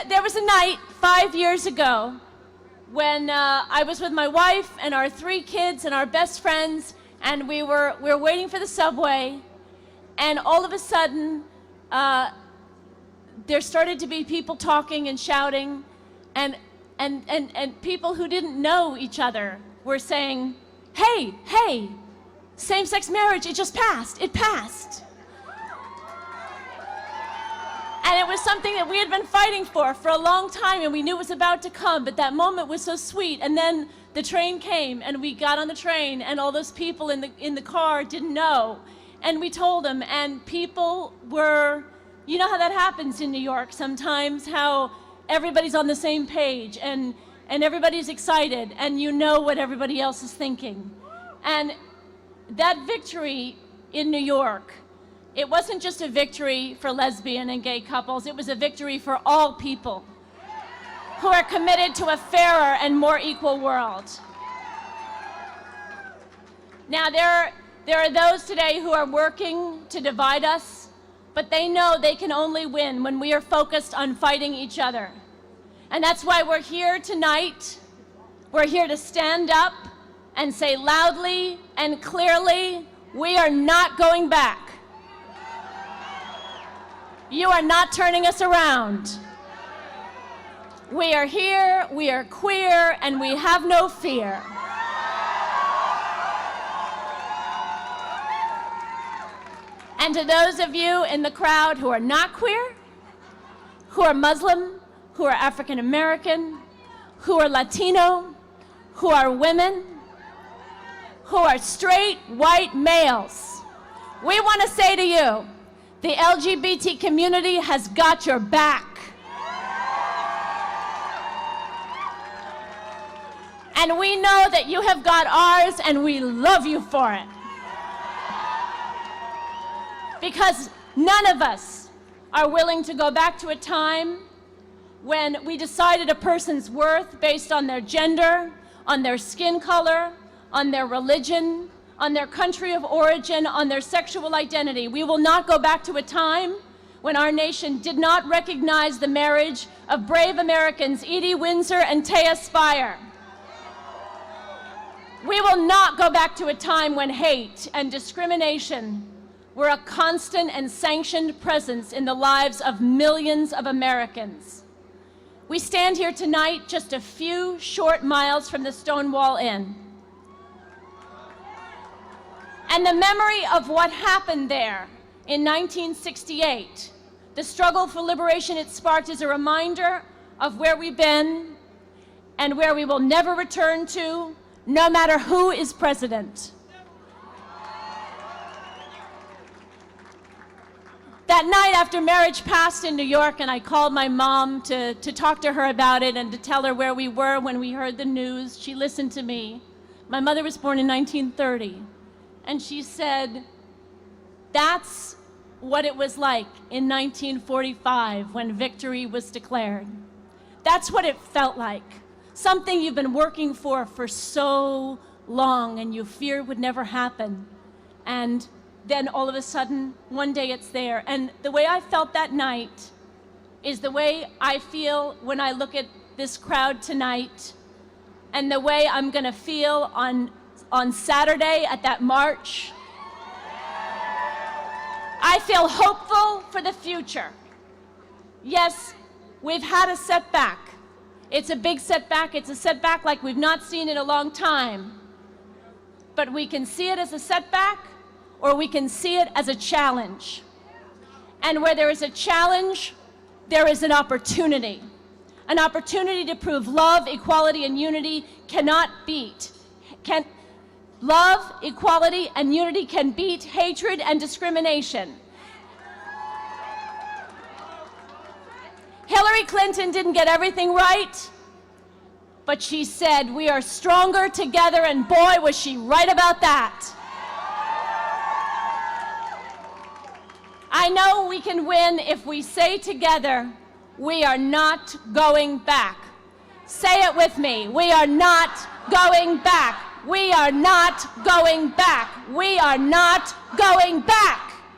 There was a night 5 years ago when I was with my wife and our 3 kids and our best friends, and we were waiting for the subway, and all of a sudden there started to be people talking and shouting, and people who didn't know each other were saying, hey, same-sex marriage, it just passed, it passed. And it was something that we had been fighting for a long time, and we knew it was about to come, but that moment was so sweet. And then the train came, and we got on the train, and all those people in the car didn't know. And we told them, and people were, you know how that happens in New York sometimes, how everybody's on the same page, and everybody's excited, and you know what everybody else is thinking. And that victory in New York, it wasn't just a victory for lesbian and gay couples, it was a victory for all people who are committed to a fairer and more equal world. Now, there are those today who are working to divide us, but they know they can only win when we are focused on fighting each other. And that's why we're here tonight. We're here to stand up and say loudly and clearly, we are not going back. You are not turning us around. We are here, we are queer, and we have no fear. And to those of you in the crowd who are not queer, who are Muslim, who are African American, who are Latino, who are women, who are straight white males, we want to say to you, the LGBT community has got your back. And we know that you have got ours, and we love you for it. Because none of us are willing to go back to a time when we decided a person's worth based on their gender, on their skin color, on their religion, on their country of origin, on their sexual identity. We will not go back to a time when our nation did not recognize the marriage of brave Americans, Edie Windsor and Taya Spire. We will not go back to a time when hate and discrimination were a constant and sanctioned presence in the lives of millions of Americans. We stand here tonight just a few short miles from the Stonewall Inn. And the memory of what happened there in 1968, the struggle for liberation it sparked, is a reminder of where we've been and where we will never return to, no matter who is president. That night after marriage passed in New York, and I called my mom to talk to her about it and to tell her where we were when we heard the news, she listened to me. My mother was born in 1930. And she said, that's what it was like in 1945 when victory was declared. That's what it felt like. Something you've been working for so long and you feared would never happen. And then all of a sudden, one day it's there. And the way I felt that night is the way I feel when I look at this crowd tonight, and the way I'm gonna feel on Saturday at that march. I feel hopeful for the future. Yes, we've had a setback. It's a big setback. It's a setback like we've not seen in a long time. But we can see it as a setback, or we can see it as a challenge. And where there is a challenge, there is an opportunity. An opportunity to prove love, equality, and unity cannot beat. Love, equality, and unity can beat hatred and discrimination. Hillary Clinton didn't get everything right, but she said, we are stronger together, and boy, was she right about that. I know we can win if we say together, we are not going back. Say it with me, we are not going back. We are not going back. We are not going back.